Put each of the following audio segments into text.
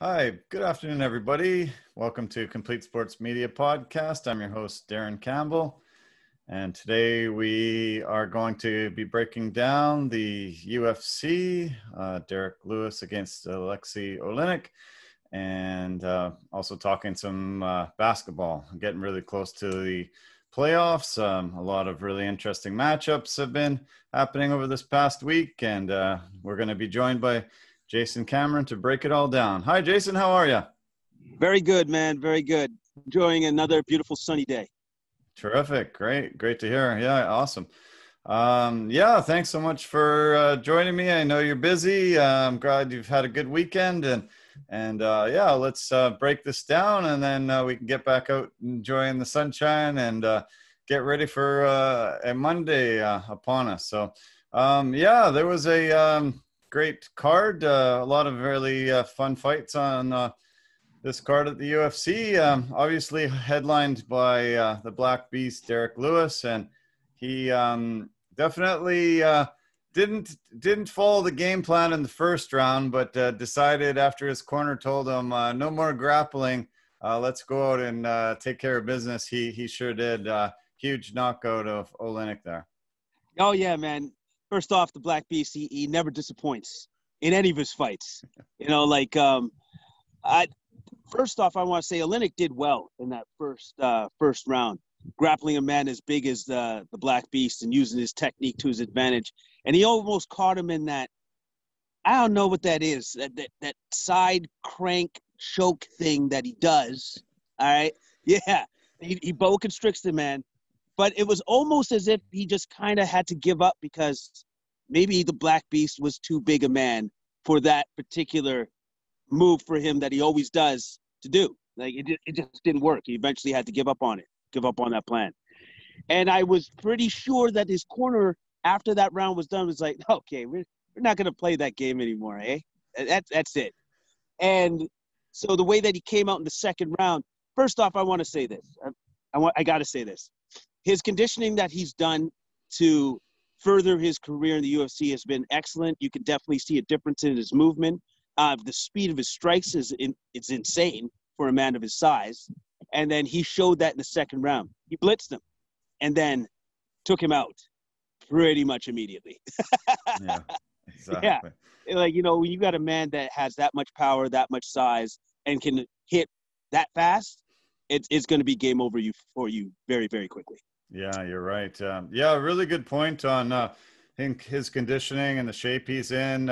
Hi, good afternoon, everybody. Welcome to Complete Sports Media Podcast. I'm your host, Darren Campbell, and today we are going to be breaking down the UFC, Derrick Lewis against Aleksei Oleinik, and also talking some basketball. Getting really close to the playoffs. A lot of really interesting matchups have been happening over this past week, and we're going to be joined by Jason Cameron to break it all down. Hi, Jason. How are you? Very good, man. Very good. Enjoying another beautiful sunny day. Terrific. Great to hear. Yeah, awesome. Yeah, thanks so much for joining me. I know you're busy. I'm glad you've had a good weekend, and yeah, let's break this down, and then we can get back out enjoying the sunshine and get ready for a Monday upon us. So, yeah, there was a great card. A lot of really fun fights on this card at the UFC. Obviously headlined by the Black Beast, Derrick Lewis, and he definitely didn't follow the game plan in the first round, but decided after his corner told him no more grappling. Let's go out and take care of business. He sure did. Huge knockout of Oleinik there. Oh, yeah, man. First off, the Black Beast, he never disappoints in any of his fights. I first off, I want to say Oleinik did well in that first round, grappling a man as big as the Black Beast and using his technique to his advantage. And he almost caught him in that, I don't know what that is, that side crank choke thing that he does. All right. Yeah. He boa constricts the man. But it was almost as if he just kind of had to give up because maybe the Black Beast was too big a man for that particular move for him that he always does to do. Like it just didn't work. He eventually had to give up on that plan. And I was pretty sure that his corner after that round was done was like, okay, we're not going to play that game anymore, eh? That's it. And so the way that he came out in the second round, first off, I want to say this. I got to say this. His conditioning that he's done to further his career in the UFC has been excellent. You can definitely see a difference in his movement. The speed of his strikes it's insane for a man of his size. And then he showed that in the second round. He blitzed him and then took him out pretty much immediately. Yeah, exactly. Yeah. Like, when you got a man that has that much power, that much size, and can hit that fast, it's going to be game over for you very, very quickly. Yeah, you're right. Yeah, really good point on I think his conditioning and the shape he's in.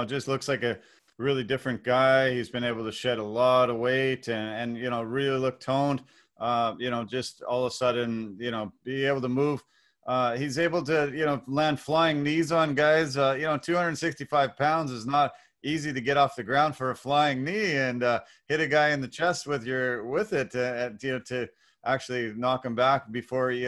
Just looks like a really different guy. He's been able to shed a lot of weight and really look toned. Just all of a sudden, be able to move. He's able to, land flying knees on guys. 265 pounds is not easy to get off the ground for a flying knee and hit a guy in the chest with it to actually knock him back before he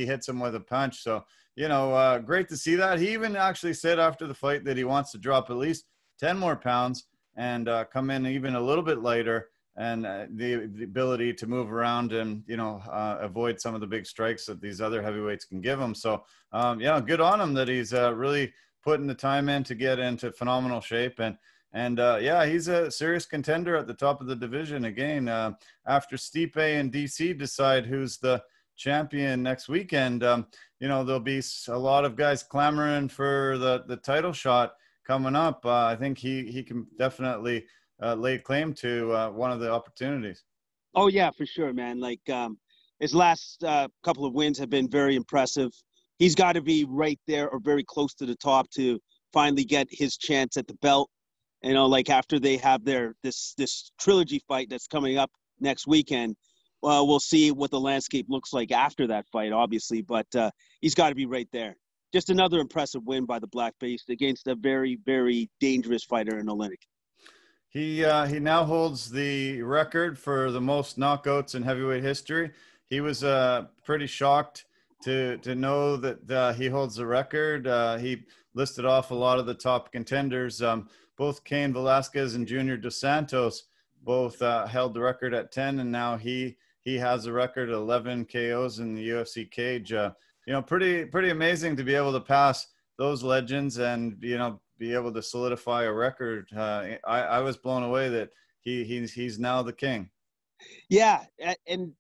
hits him with a punch. So great to see that. He even actually said after the fight that he wants to drop at least 10 more pounds and come in even a little bit lighter, and the ability to move around and avoid some of the big strikes that these other heavyweights can give him. So good on him that he's really putting the time in to get into phenomenal shape. And he's a serious contender at the top of the division again. After Stipe and DC decide who's the champion next weekend, there'll be a lot of guys clamoring for the title shot coming up. I think he can definitely lay claim to one of the opportunities. Oh, yeah, for sure, man. Like his last couple of wins have been very impressive. He's got to be right there or very close to the top to finally get his chance at the belt. Like after they have this trilogy fight that's coming up next weekend, we'll see what the landscape looks like after that fight, obviously. But he's got to be right there. Just another impressive win by the Black Beast against a very, very dangerous fighter in Oleinik. He now holds the record for the most knockouts in heavyweight history. He was pretty shocked to know that he holds the record. He listed off a lot of the top contenders. Both Cain Velasquez and Junior Dos Santos both held the record at 10, and now he has the record 11 KOs in the UFC cage. Pretty amazing to be able to pass those legends and be able to solidify a record. I was blown away that he's now the king. Yeah, and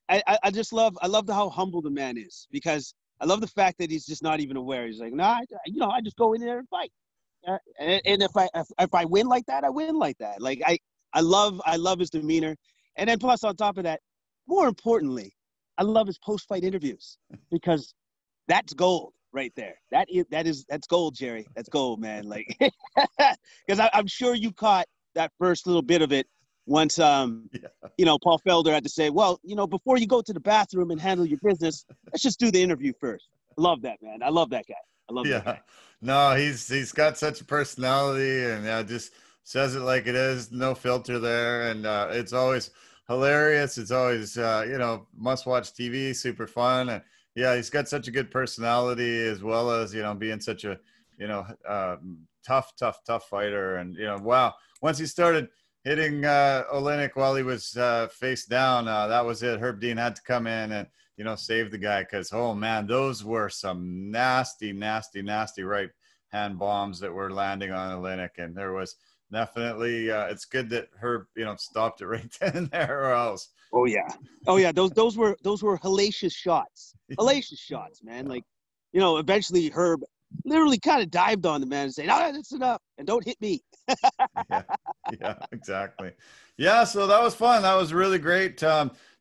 I just love how humble the man is, because I love the fact that he's just not even aware. He's like, nah, I just go in there and fight. And if I win like that, I win like that. Like I love his demeanor, and then plus on top of that, more importantly, I love his post-fight interviews, because that's gold right there. That's gold, Jerry. That's gold, man. Like, because I'm sure you caught that first little bit of it once. Paul Felder had to say, well, before you go to the bathroom and handle your business, let's just do the interview first. I love that, man. I love that guy. I love that guy. No, he's got such a personality, and just says it like it is, no filter there, and it's always hilarious. It's always must-watch TV, super fun, and yeah, he's got such a good personality, as well as being such a tough fighter, and wow, once he started hitting Oleinik while he was face down, that was it. Herb Dean had to come in and save the guy, because oh man, those were some nasty right hand bombs that were landing on Oleinik, and there was definitely it's good that Herb stopped it right then and there, or else. Oh yeah, those were hellacious shots, man. Like, eventually Herb literally kind of dived on the man and said, "No, that's enough, and don't hit me." yeah, exactly. Yeah, so that was fun. That was really great.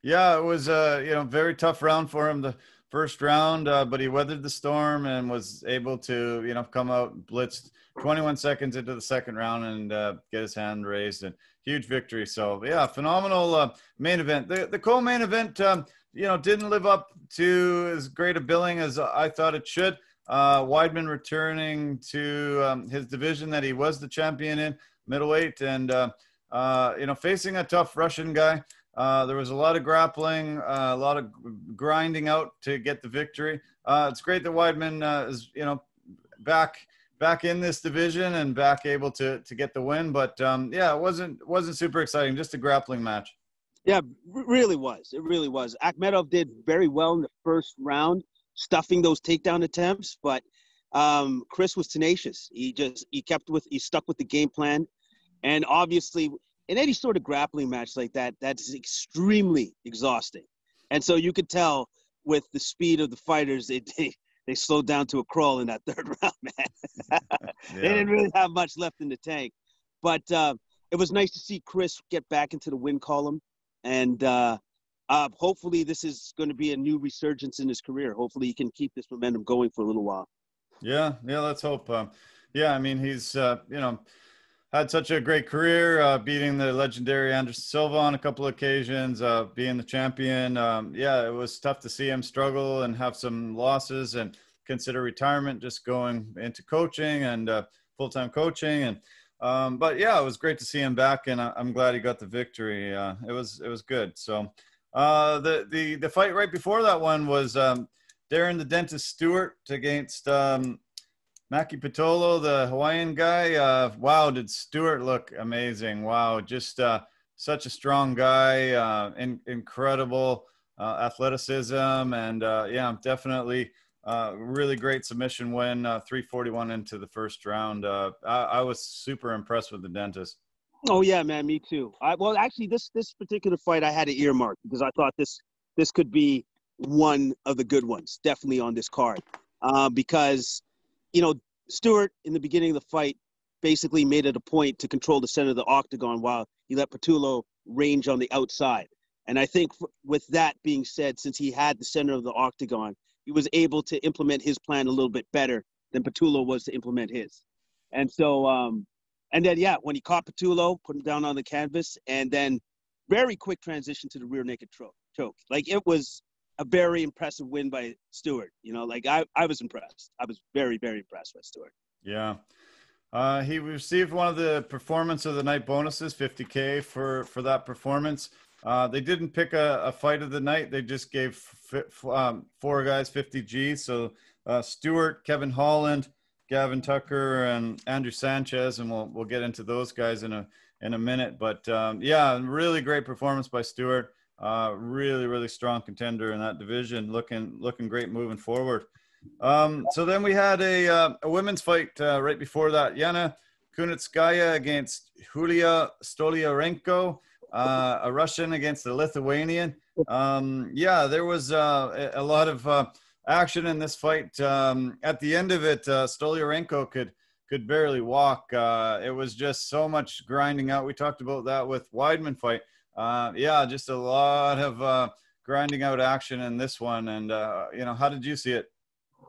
Yeah, it was very tough round for him, the first round, but he weathered the storm and was able to come out blitzed 21 seconds into the second round and get his hand raised, and huge victory. So yeah, phenomenal main event. The co-main event didn't live up to as great a billing as I thought it should. Weidman returning to his division that he was the champion in, middleweight, and facing a tough Russian guy. There was a lot of grappling, a lot of grinding out to get the victory. It's great that Weidman is back in this division and back able to get the win. But yeah, it wasn't super exciting. Just a grappling match. Yeah, really was. It really was. Akhmedov did very well in the first round, stuffing those takedown attempts, but Chris was tenacious. He stuck with the game plan, and obviously in any sort of grappling match like that, that's extremely exhausting. And so you could tell with the speed of the fighters, they slowed down to a crawl in that third round, man. They didn't really have much left in the tank, but it was nice to see Chris get back into the win column, and hopefully this is going to be a new resurgence in his career. Hopefully he can keep this momentum going for a little while. Yeah, let's hope. Yeah, I mean, he's had such a great career, beating the legendary Anderson Silva on a couple of occasions, being the champion. Yeah, it was tough to see him struggle and have some losses and consider retirement, just going into coaching and full-time coaching. And but yeah, it was great to see him back, and I'm glad he got the victory. It was good. So the fight right before that one was Darren the Dentist Stewart against Maki Pitolo, the Hawaiian guy. Wow, did Stewart look amazing. Wow, just such a strong guy, incredible athleticism, and yeah, definitely really great submission win, 341 into the first round. I was super impressed with the Dentist. Oh yeah, man, me too. Well, actually, this particular fight I had an earmark, because I thought this could be one of the good ones, definitely on this card, because Stewart in the beginning of the fight basically made it a point to control the center of the octagon while he let Pitolo range on the outside. And I think with that being said, since he had the center of the octagon, he was able to implement his plan a little bit better than Pitolo was to implement his. And so, and then, yeah, when he caught Pitolo, put him down on the canvas, and then very quick transition to the rear naked choke. Like, it was a very impressive win by Stewart. I was impressed. I was very, very impressed with Stewart. Yeah. He received one of the performance of the night bonuses, $50K for that performance. They didn't pick a fight of the night. They just gave four guys 50G. So Stewart, Kevin Holland, Gavin Tucker, and Andrew Sanchez, and we'll get into those guys in a minute. But yeah, really great performance by Stewart. Really strong contender in that division, looking great moving forward. So then we had a women's fight right before that. Yana Kunitskaya against Julia Stoliarenko, a Russian against a Lithuanian. Yeah, there was a lot of action in this fight. At the end of it, Stoliarenko could barely walk. It was just so much grinding out. We talked about that with Weidman fight. Yeah, just a lot of grinding out action in this one. And, how did you see it?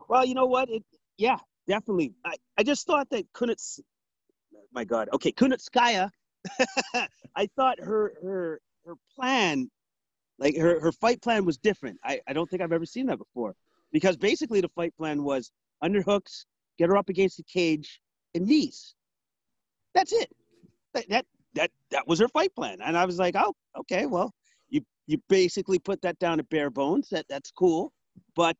Well, you know what? Yeah, definitely. I just thought that Kunitskaya, I thought her plan, like her fight plan was different. I don't think I've ever seen that before, because basically the fight plan was underhooks, get her up against the cage, and knees. That's it. That was her fight plan. And I was like, oh, okay, well, you basically put that down to bare bones. That's cool. But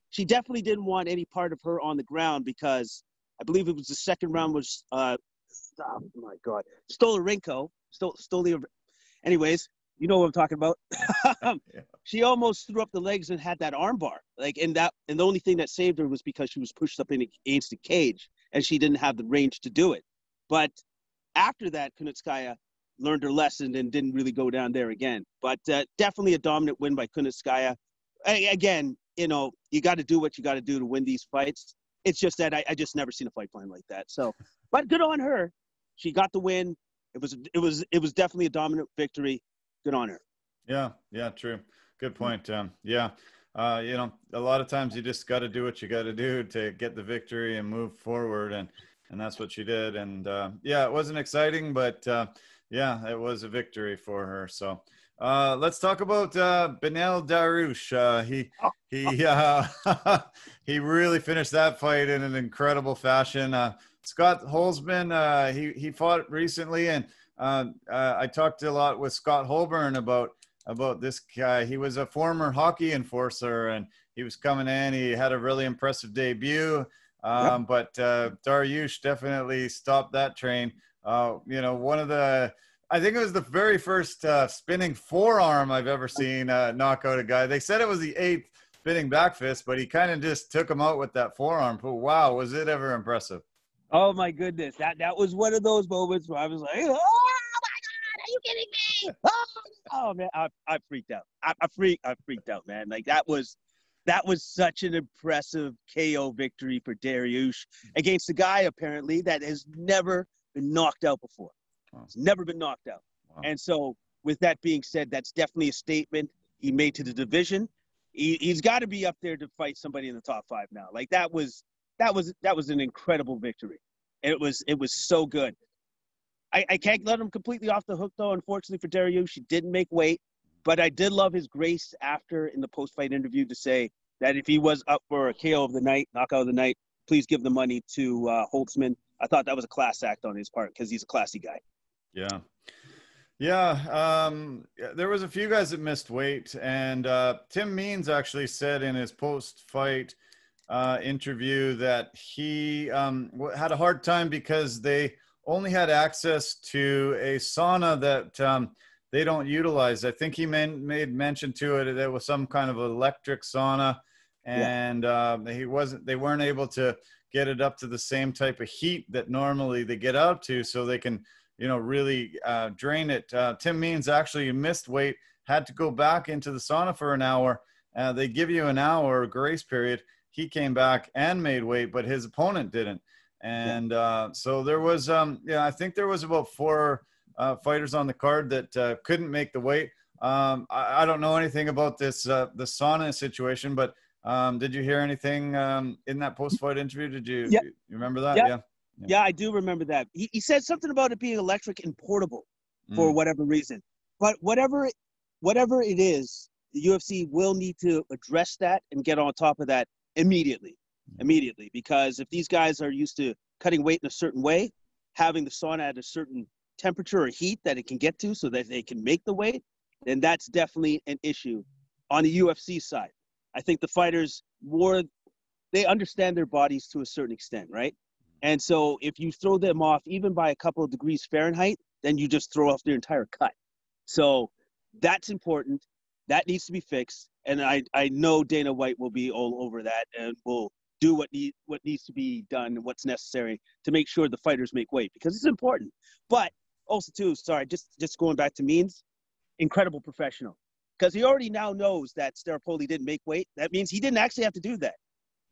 she definitely didn't want any part of her on the ground, because I believe it was the second round was oh my God, Stoliarenko. Anyways, you know what I'm talking about. Yeah. She almost threw up the legs and had that armbar. And the only thing that saved her was because she was pushed up against the cage and she didn't have the range to do it. But after that, Kunitskaya learned her lesson and didn't really go down there again. But definitely a dominant win by Kunitskaya. Again, you got to do what you got to do to win these fights. It's just that I just never seen a fight plan like that. So, but good on her. She got the win. It was definitely a dominant victory. Good on her. Yeah, true. Good point. Yeah, a lot of times you just got to do what you got to do to get the victory and move forward, and that's what she did. And yeah, it wasn't exciting, but yeah, it was a victory for her. So let's talk about Beneil Dariush. He really finished that fight in an incredible fashion. Scott Holzman, he fought recently, and I talked a lot with Scott Holborn about this guy. He was a former hockey enforcer, and he was coming in. He had a really impressive debut, but Dariush definitely stopped that train. I think it was the very first spinning forearm I've ever seen knock out a guy. They said it was the 8th spinning back fist, but he kind of just took him out with that forearm. But wow, was it ever impressive. Oh my goodness. That was one of those moments where I was like, oh my God, are you kidding me? Oh man, I freaked out. I freaked out, man. Like that was such an impressive KO victory for Dariush against a guy apparently that has never been knocked out before. Wow. He's never been knocked out. Wow. And so with that being said, that's definitely a statement he made to the division. He's got to be up there to fight somebody in the top 5 now. Like that was an incredible victory. It was so good. I can't let him completely off the hook though. Unfortunately for Dariush, he didn't make weight, but I did love his grace after in the post-fight interview to say that if he was up for a KO of the night, knockout of the night, please give the money to Holtzman. I thought that was a class act on his part because he's a classy guy. Yeah. There was a few guys that missed weight, and Tim Means actually said in his post-fight interview that he had a hard time because they only had access to a sauna that they don't utilize. I think he made mention to it. There was some kind of electric sauna, and they weren't able to get it up to the same type of heat that normally they get up to, so they can really drain it. Tim Means actually missed weight, had to go back into the sauna for an hour. They give you an hour grace period. He came back and made weight, but his opponent didn't. And so there was, I think there was about 4 fighters on the card that couldn't make the weight. I don't know anything about this, the sauna situation, but did you hear anything in that post-fight interview? Did you, you remember that? Yeah, I do remember that. He said something about it being electric and portable for whatever reason. But whatever it is, the UFC will need to address that and get on top of that immediately. Because if these guys are used to cutting weight in a certain way, having the sauna at a certain temperature or heat that it can get to so that they can make the weight, then that's definitely an issue on the UFC side. I think the fighters they understand their bodies to a certain extent, right? And so if you throw them off even by a couple of degrees Fahrenheit, then you just throw off their entire cut. So that's important. That needs to be fixed. And I know Dana White will be all over that and will do what needs to be done and what's necessary to make sure the fighters make weight, because it's important. But also too, sorry, just going back to Means, incredible professional, because he already now knows that Staropoli didn't make weight. That means he didn't actually have to do that,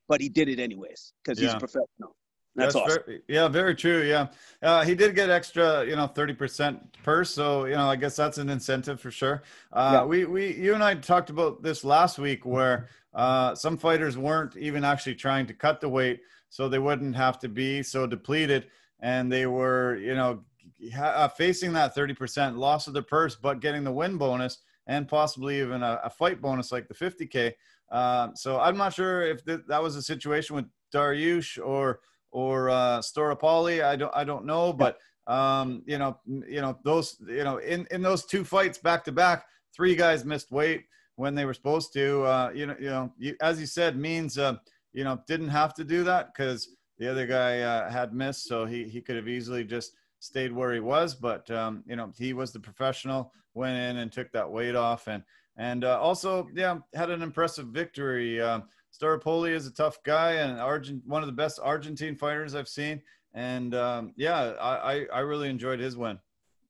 but he did it anyways because he's a professional. That's awesome. Very true. Yeah. He did get extra, 30% purse. So, I guess that's an incentive for sure. You and I talked about this last week where some fighters weren't even actually trying to cut the weight so they wouldn't have to be so depleted. And they were, facing that 30% loss of their purse, but getting the win bonus and possibly even a fight bonus like the 50K. So I'm not sure if that was a situation with Dariush or Staropoli. I don't know, but those, in those two fights back to back, 3 guys missed weight when they were supposed to. As you said, Means didn't have to do that because the other guy had missed, so he could have easily just stayed where he was. But he was the professional, went in and took that weight off, and also had an impressive victory. Staropoli is a tough guy and one of the best Argentine fighters I've seen. And I really enjoyed his win.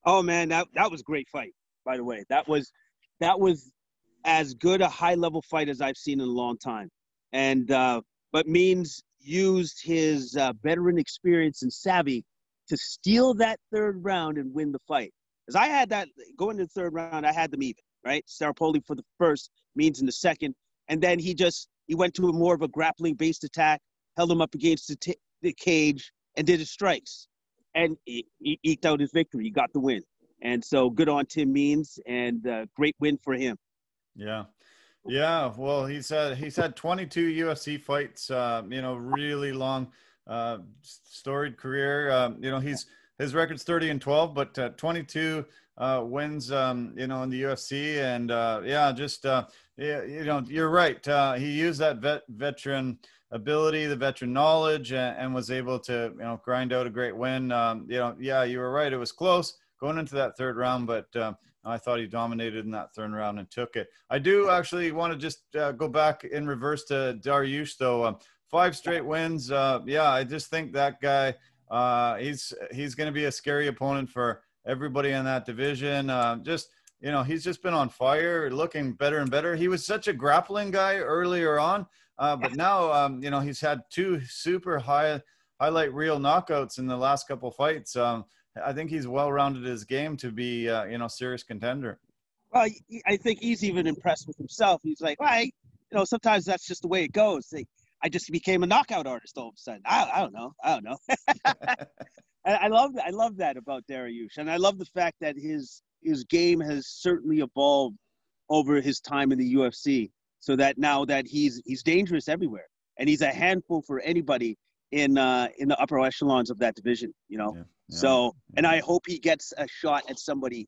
Oh man, that was a great fight, by the way. That was as good a high level fight as I've seen in a long time. And but Means used his veteran experience and savvy to steal that third round and win the fight. Because I had that going to the third round, I had them even, right? Staropoli for the first, Means in the second, and then he went to more of a grappling-based attack, held him up against the cage, and did his strikes. And he eked out his victory. He got the win. And so good on Tim Means, and great win for him. Yeah. Well, he's had 22 UFC fights, really long, storied career. His record's 30-12, but 22 wins, in the UFC. And you're right. He used that veteran ability, the veteran knowledge, and was able to, grind out a great win. You were right. It was close going into that third round, but I thought he dominated in that third round and took it. I do actually want to just go back in reverse to Dariush, though. 5 straight wins. I just think that guy, he's going to be a scary opponent for everybody in that division. He's just been on fire, looking better and better. He was such a grappling guy earlier on, but now, he's had 2 super highlight reel knockouts in the last couple of fights. I think he's well-rounded his game to be, serious contender. Well, I think he's even impressed with himself. He's like, well, sometimes that's just the way it goes. I just became a knockout artist all of a sudden. I don't know. I love that about Dariush, and I love the fact that his game has certainly evolved over his time in the UFC, so that now that he's dangerous everywhere, and he's a handful for anybody in the upper echelons of that division. And I hope he gets a shot at somebody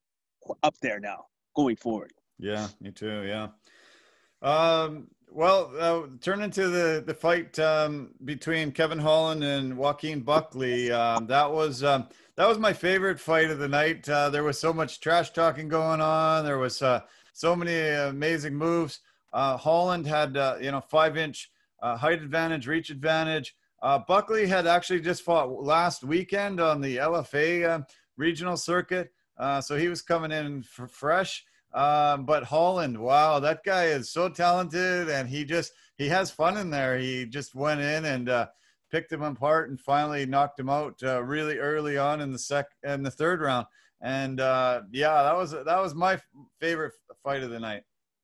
up there now going forward. Yeah, me too. Yeah. Turn into the fight between Kevin Holland and Joaquin Buckley. That was my favorite fight of the night. There was so much trash talking going on. There was so many amazing moves. Holland had 5-inch height advantage, reach advantage. Buckley had actually just fought last weekend on the LFA regional circuit, so he was coming in fresh. But Holland, wow, that guy is so talented, and he has fun in there. He just went in and picked him apart and finally knocked him out really early on in the third round. And that was my favorite fight of the night.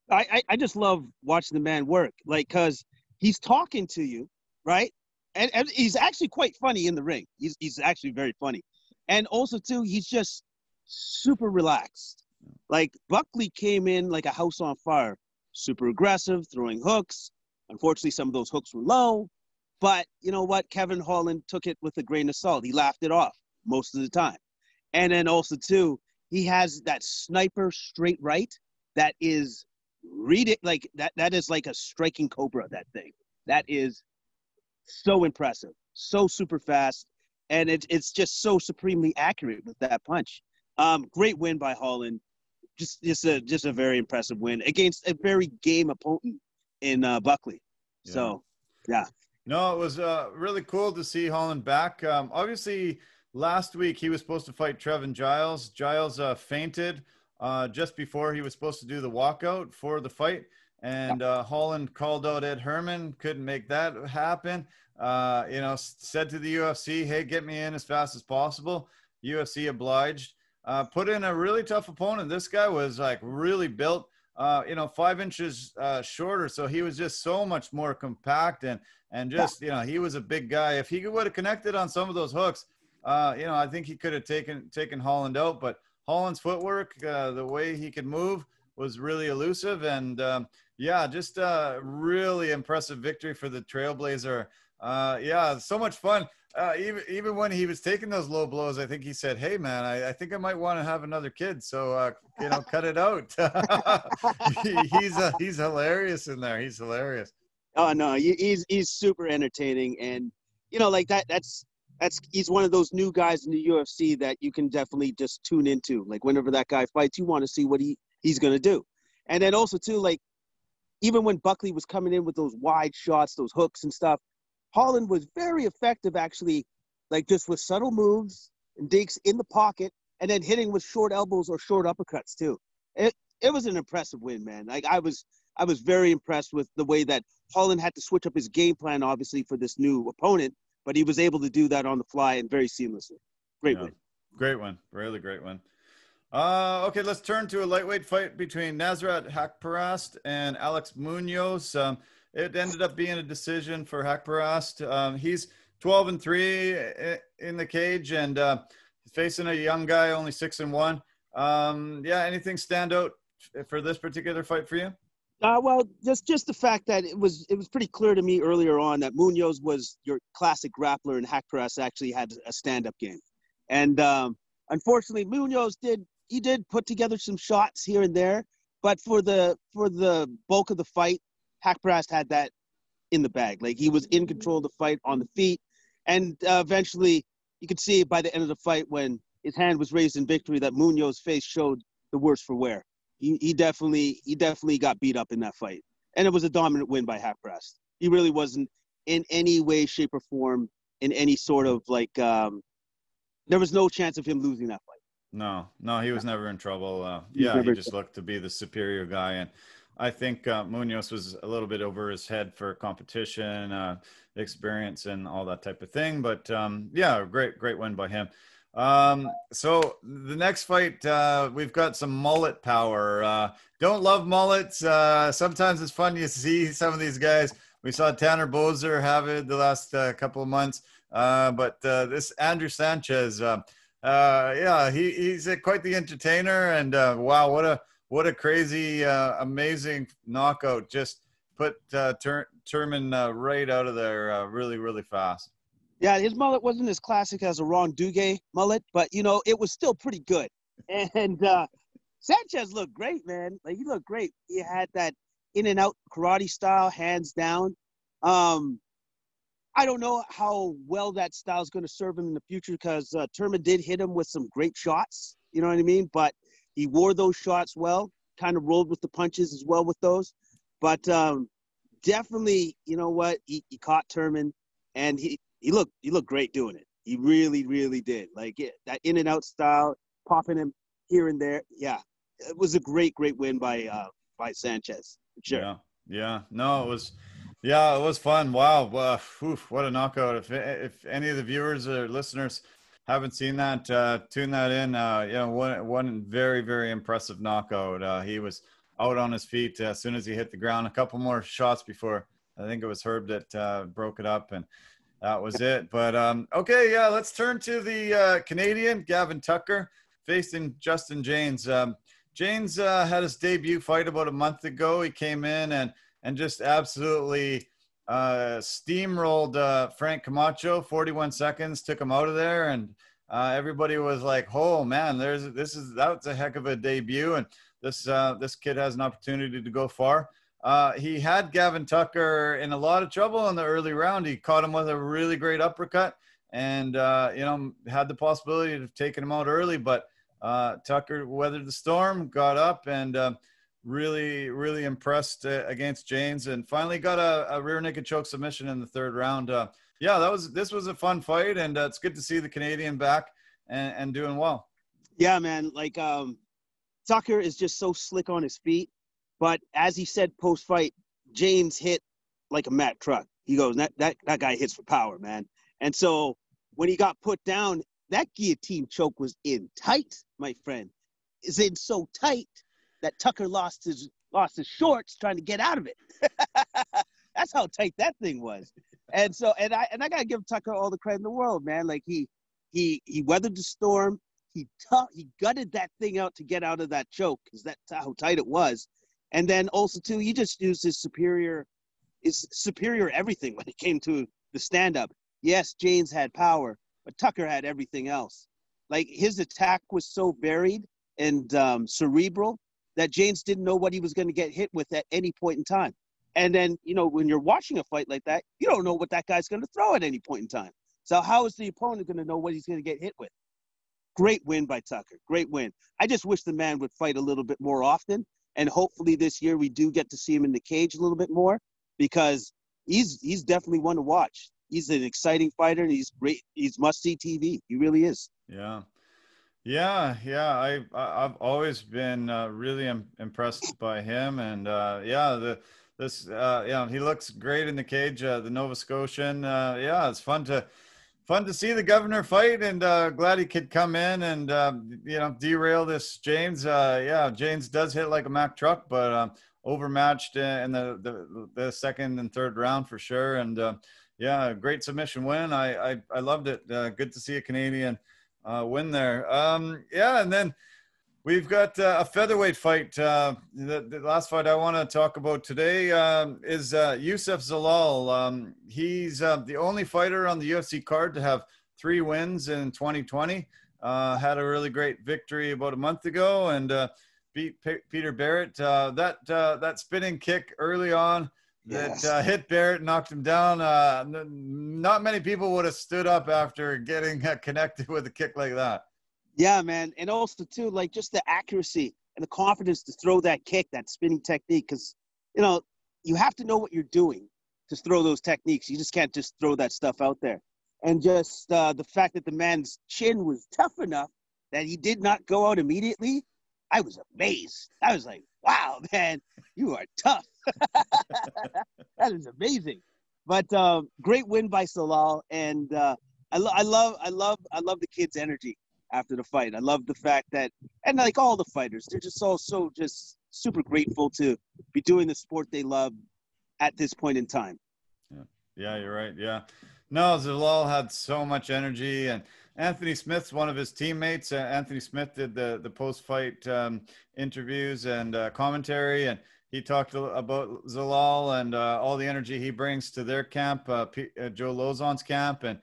I just love watching the man work, because he's talking to you, right? And he's actually quite funny in the ring. He's actually very funny. And also, too, he's just super relaxed. Like, Buckley came in like a house on fire, super aggressive, throwing hooks. Unfortunately, some of those hooks were low. But you know what? Kevin Holland took it with a grain of salt. He laughed it off most of the time. And then also, too, he has that sniper straight right that is that is like a striking cobra, that thing. That is so impressive, so super fast, and it's just so supremely accurate with that punch. Great win by Holland. Just a very impressive win against a very game opponent in Buckley. Yeah. So, yeah. No, it was really cool to see Holland back. Obviously, last week he was supposed to fight Trevin Giles. Giles fainted just before he was supposed to do the walkout for the fight. And Holland called out Ed Herman, couldn't make that happen. Said to the UFC, hey, get me in as fast as possible. UFC obliged. Put in a really tough opponent. This guy was like really built, 5 inches shorter. So he was just so much more compact and just, he was a big guy. If he would have connected on some of those hooks, I think he could have taken Holland out. But Holland's footwork, the way he could move was really elusive. And just a really impressive victory for the Trailblazer. So much fun. Even when he was taking those low blows, I think he said, hey, man, I think I might want to have another kid. So, cut it out. He's hilarious in there. He's hilarious. Oh no, he's super entertaining, and like that's he's one of those new guys in the UFC that you can definitely just tune into. Like whenever that guy fights, you want to see what he's gonna do. And then also too, like even when Buckley was coming in with those wide shots, those hooks and stuff, Holland was very effective actually, like just with subtle moves and digs in the pocket, and then hitting with short elbows or short uppercuts too. It was an impressive win, man. Like I was very impressed with the way that Holland had to switch up his game plan, obviously, for this new opponent, but he was able to do that on the fly and very seamlessly. Great win. Great one. Really great one. Okay, let's turn to a lightweight fight between Nasrat Haqparast and Alex Munoz. It ended up being a decision for Haqparast. He's 12-3 in the cage and facing a young guy, only 6-1. Anything stand out for this particular fight for you? Well, just the fact that it was pretty clear to me earlier on that Munoz was your classic grappler and Haqparast actually had a stand-up game. And unfortunately, Munoz did put together some shots here and there, but for the bulk of the fight, Haqparast had that in the bag. Like he was in control of the fight on the feet, and eventually you could see by the end of the fight when his hand was raised in victory that Munoz's face showed the worse for wear. He definitely got beat up in that fight, and it was a dominant win by Haqparast. He really wasn't in any way, shape, or form in any sort of like. There was no chance of him losing that fight. No, he was never in trouble. He just looked to be the superior guy, and I think Munoz was a little bit over his head for competition, experience, and all that type of thing. But great win by him. So the next fight, we've got some mullet power. Don't love mullets. Sometimes it's fun to see some of these guys. We saw Tanner Boser have it the last couple of months. But this Andrew Sanchez, he's quite the entertainer. And wow, what a crazy, amazing knockout. Just put Turman right out of there really, really fast. Yeah, his mullet wasn't as classic as a Ron Duguay mullet, but, it was still pretty good. And Sanchez looked great, man. Like, he looked great. He had that in-and-out karate style, hands down. I don't know how well that style is going to serve him in the future because Turman did hit him with some great shots, you know what I mean? But he wore those shots well, kind of rolled with the punches as well with those. But definitely, you know what? He caught Turman, and he looked great doing it. He really, really did. Like that in and out style, popping him here and there. Yeah, it was a great win by Sanchez. For sure. Yeah. No, it was. Yeah, it was fun. Wow, what a knockout! If any of the viewers or listeners haven't seen that, tune that in. One very, very impressive knockout. He was out on his feet as soon as he hit the ground. A couple more shots before I think it was Herb that broke it up, and that was it. But let's turn to the Canadian Gavin Tucker facing Justin James. James had his debut fight about a month ago. He came in and just absolutely steamrolled Frank Camacho. 41 seconds took him out of there, and everybody was like, "Oh man, that's a heck of a debut." And this kid has an opportunity to go far. He had Gavin Tucker in a lot of trouble in the early round. He caught him with a really great uppercut, and had the possibility of taking him out early. But Tucker weathered the storm, got up, and really, really impressed against James, and finally got a rear naked choke submission in the third round. Yeah, this was a fun fight, and it's good to see the Canadian back and doing well. Yeah, man. Like Tucker is just so slick on his feet, but as he said post fight, James hit like a Mack truck. He goes, that guy hits for power, man. And so when he got put down, that guillotine choke was in tight, my friend. Is in so tight that Tucker lost his shorts trying to get out of it. That's how tight that thing was. And so and I gotta give Tucker all the credit in the world, man. Like he weathered the storm. He gutted that thing out to get out of that choke because that's how tight it was. And then also too, he just used his superior everything when it came to the stand up. Yes, James had power, but Tucker had everything else. Like his attack was so varied and cerebral that James didn't know what he was going to get hit with at any point in time. And then, you know, when you're watching a fight like that, you don't know what that guy's going to throw at any point in time. So how is the opponent going to know what he's going to get hit with? Great win by Tucker. Great win. I just wish the man would fight a little bit more often. And hopefully this year we do get to see him in the cage a little bit more, because he's definitely one to watch. He's an exciting fighter, and he's great. He's must-see TV. He really is. Yeah. I've always been really impressed by him, and he looks great in the cage. The Nova Scotian, it's fun to see the governor fight, and glad he could come in and derail this James. James does hit like a Mack truck, but overmatched in the second and third round for sure. And great submission win. I loved it. Good to see a Canadian win there. And then we've got a featherweight fight. The last fight I want to talk about today is Youssef Zalal. He's the only fighter on the UFC card to have 3 wins in 2020. Had a really great victory about a month ago and beat Peter Barrett. That spinning kick early on that hit Barrett, knocked him down. Not many people would have stood up after getting connected with a kick like that. Yeah, man. And also, too, like just the accuracy and the confidence to throw that kick, that spinning technique, because, you have to know what you're doing to throw those techniques. You just can't just throw that stuff out there. And just the fact that the man's chin was tough enough that he did not go out immediately, I was amazed. I was like, wow, man, you are tough. That is amazing. But great win by Zalal, and I love the kid's energy after the fight. I love the fact that, and like all the fighters, they're just all so just super grateful to be doing the sport they love at this point in time. Yeah, you're right. Yeah. No, Zalal had so much energy, and Anthony Smith's one of his teammates. Anthony Smith did the post-fight interviews and commentary, and he talked about Zalal and all the energy he brings to their camp, Joe Lozon's camp. And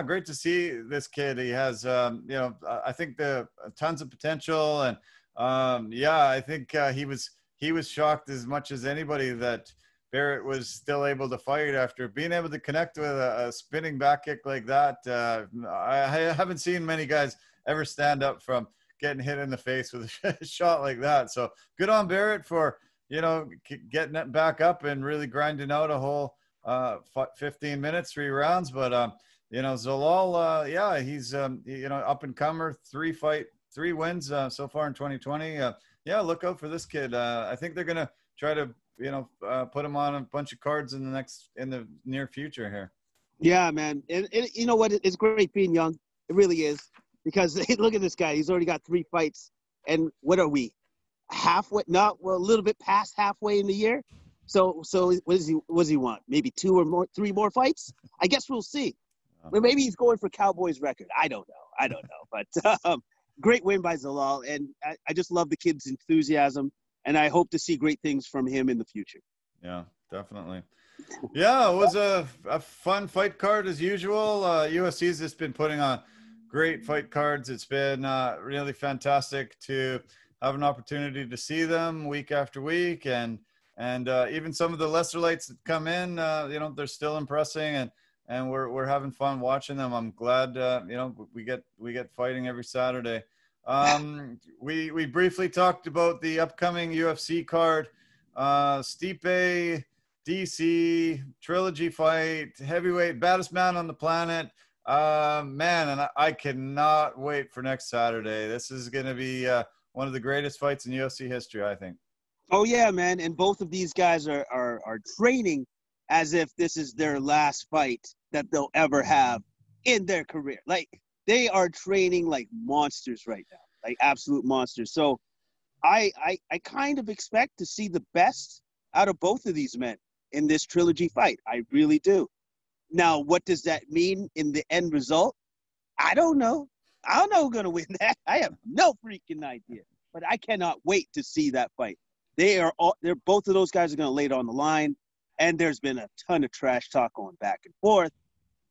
great to see this kid. He has, I think tons of potential. And I think he was shocked as much as anybody that Barrett was still able to fight after being able to connect with a spinning back kick like that. I haven't seen many guys ever stand up from getting hit in the face with a shot like that. So good on Barrett for, getting it back up and really grinding out a whole 15 minutes, 3 rounds. But, Zalal, he's, up and comer, 3 wins so far in 2020. Look out for this kid. I think they're going to try to, put him on a bunch of cards in the near future here. Yeah, man. And you know what? It's great being young. It really is. Because look at this guy. He's already got 3 fights. And what are we? Halfway? A little bit past halfway in the year. So what does he want? Maybe 2 or more, 3 more fights? I guess we'll see. But maybe he's going for Cowboys record. I don't know. But great win by Zalal. And I just love the kid's enthusiasm. And I hope to see great things from him in the future. Yeah, definitely. Yeah, it was a fun fight card as usual. UFC's just been putting on great fight cards. It's been really fantastic to have an opportunity to see them week after week. And even some of the lesser lights that come in, they're still impressing. And we're having fun watching them. I'm glad, we get fighting every Saturday. We briefly talked about the upcoming UFC card. Stipe, DC, trilogy fight, heavyweight, baddest man on the planet. Man, and I cannot wait for next Saturday. This is going to be one of the greatest fights in UFC history, I think. Oh yeah, man. And both of these guys are training as if this is their last fight that they'll ever have in their career. Like they are training like monsters right now, like absolute monsters. So I kind of expect to see the best out of both of these men in this trilogy fight. I really do. Now, what does that mean in the end result? I don't know. I don't know who's gonna win that. I have no freaking idea. But I cannot wait to see that fight. They're both of those guys are gonna lay it on the line. And there's been a ton of trash talk going back and forth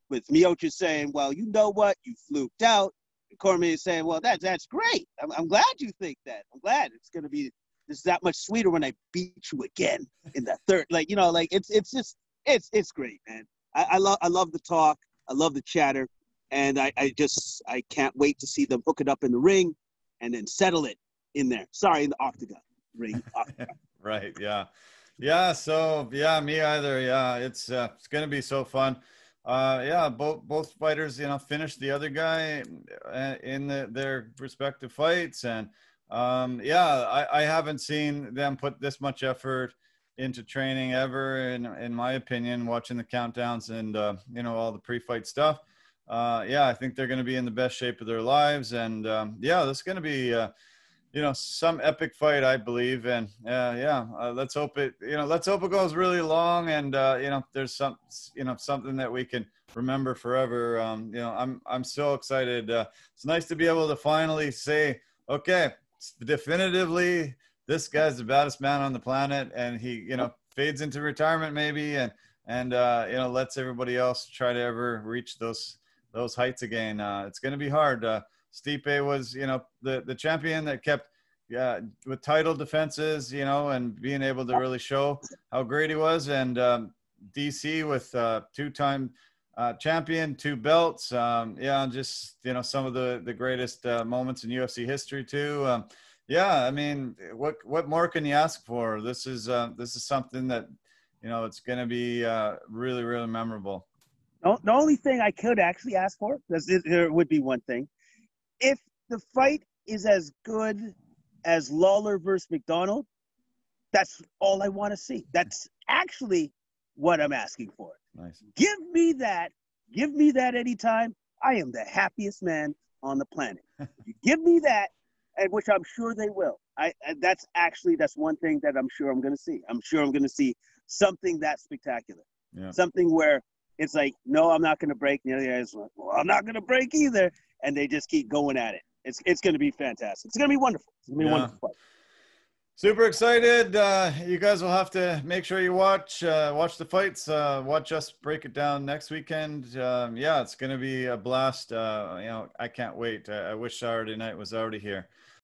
with Miocic saying, well, you know what? You fluked out. And Cormier is saying, well, that's great. I'm glad you think that. I'm glad it's going to be this is that much sweeter when I beat you again in the third. Like, like it's just, it's great, man. I love the talk. I love the chatter. And I can't wait to see them hook it up in the ring and then settle it in there. Sorry, in the octagon ring. Octagon. Right. Yeah. Yeah, so yeah, me either. Yeah, it's going to be so fun. Yeah, both fighters, finished the other guy in their respective fights, and yeah, I haven't seen them put this much effort into training ever, in my opinion. Watching the countdowns and all the pre-fight stuff. Yeah, I think they're going to be in the best shape of their lives, and yeah, this is going to be. Some epic fight, I believe. And let's hope it goes really long. And, there's something that we can remember forever. I'm so excited. It's nice to be able to finally say, okay, definitively, this guy's the baddest man on the planet. And he, fades into retirement maybe. And lets everybody else try to ever reach those heights again. It's going to be hard. Stipe was, the champion that kept, with title defenses, and being able to really show how great he was. And DC with two-time champion, 2 belts. Just, some of the greatest moments in UFC history too. Yeah, I mean, what more can you ask for? This is something that, it's going to be really, really memorable. The only thing I could actually ask for, there would be one thing. If the fight is as good as Lawler versus McDonald, that's all I want to see. That's actually what I'm asking for. Nice. Give me that. Give me that anytime. I am the happiest man on the planet. You give me that, and which I'm sure they will. That's one thing that I'm sure I'm going to see. I'm sure I'm going to see something that spectacular. Yeah. Something where it's like, no, I'm not going to break. And the other guy's like, well, I'm not going to break either. And they just keep going at it. It's going to be fantastic. It's going to be wonderful. It's going to be wonderful fight. Super excited. You guys will have to make sure you watch the fights. Watch us break it down next weekend. Yeah, it's going to be a blast. I can't wait. I wish Saturday night was already here.